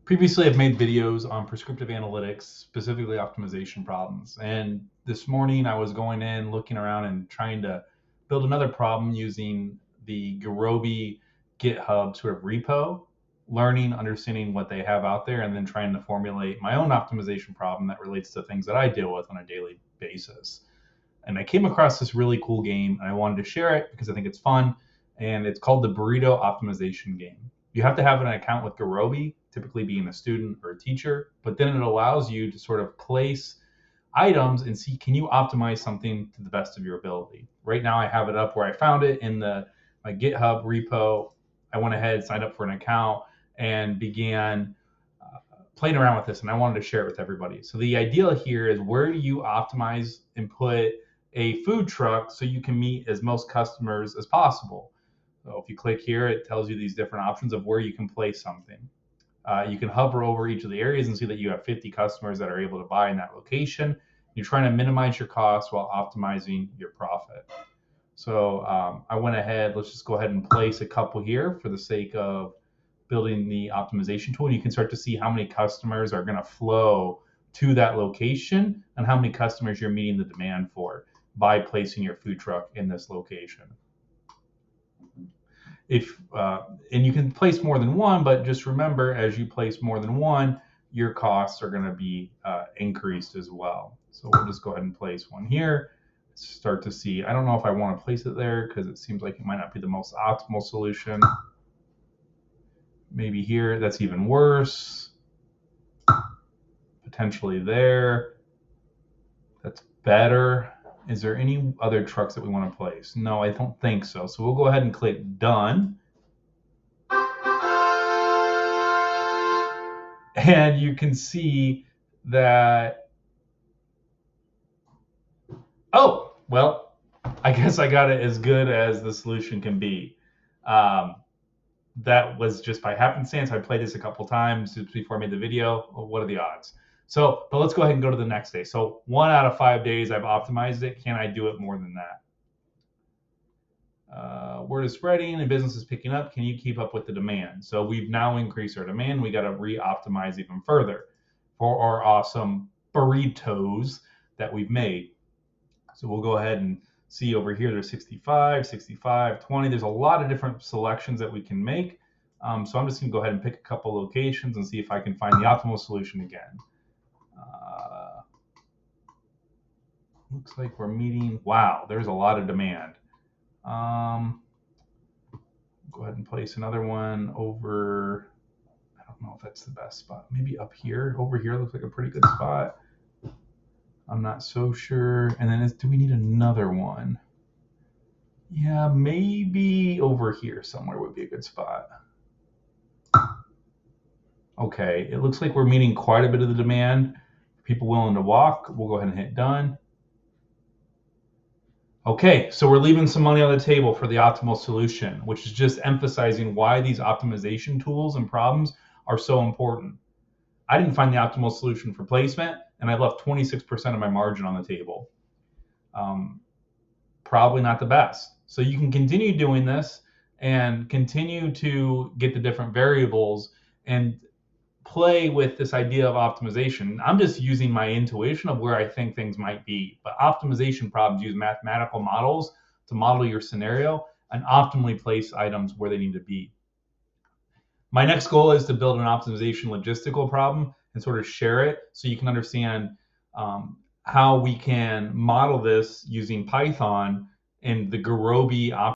Previously, I've made videos on prescriptive analytics, specifically optimization problems. And this morning, I was going in, looking around, and trying to build another problem using the Gurobi GitHub sort of repo, learning, understanding what they have out there, and then trying to formulate my own optimization problem that relates to things that I deal with on a daily basis. And I came across this really cool game, and I wanted to share it because I think it's fun. And it's called the Burrito Optimization game. You have to have an account with Gurobi, typically being a student or a teacher, but then it allows you to sort of place items and see, can you optimize something to the best of your ability. Right now I have it up where I found it in my GitHub repo. I went ahead, signed up for an account, and began playing around with this, and I wanted to share it with everybody. So the idea here is, where do you optimize and put a food truck so you can meet as most customers as possible? So if you click here, it tells you these different options of where you can place something. You can hover over each of the areas and see that you have 50 customers that are able to buy in that location. You're trying to minimize your costs while optimizing your profit. So I went ahead, let's just go ahead and place a couple here for the sake of building the optimization tool. And you can start to see how many customers are going to flow to that location and how many customers you're meeting the demand for by placing your food truck in this location. And you can place more than one, but just remember, as you place more than one, your costs are going to be increased as well. So we'll just go ahead and place one here. Start to see, I don't know if I want to place it there because it seems like it might not be the most optimal solution. Maybe here, that's even worse. Potentially there, that's better. Is there any other trucks that we want to place? No, I don't think so. So we'll go ahead and click done. And you can see that, oh, well, I guess I got it as good as the solution can be. That was just by happenstance. I played this a couple times before I made the video. Well, what are the odds? So, but let's go ahead and go to the next day. So 1 out of 5 days I've optimized it. Can I do it more than that? Word is spreading and business is picking up. Can you keep up with the demand? So we've now increased our demand. We got to re-optimize even further for our awesome burritos that we've made. So we'll go ahead and see over here, there's 65, 65, 20. There's a lot of different selections that we can make. So I'm just going to go ahead and pick a couple locations and see if I can find the optimal solution again. Looks like we're meeting, wow, there's a lot of demand. Go ahead and place another one over, I don't know if that's the best spot. Maybe up here. Over here looks like a pretty good spot. I'm not so sure. And then do we need another one? Yeah, maybe over here somewhere would be a good spot. Okay, it looks like we're meeting quite a bit of the demand. People willing to walk. We'll go ahead and hit done. Okay, so we're leaving some money on the table for the optimal solution, which is just emphasizing why these optimization tools and problems are so important. I didn't find the optimal solution for placement, and I left 26% of my margin on the table. Probably not the best. So you can continue doing this and continue to get the different variables and play with this idea of optimization. I'm just using my intuition of where I think things might be, but optimization problems use mathematical models to model your scenario and optimally place items where they need to be. My next goal is to build an optimization logistical problem and sort of share it so you can understand how we can model this using Python and the Gurobi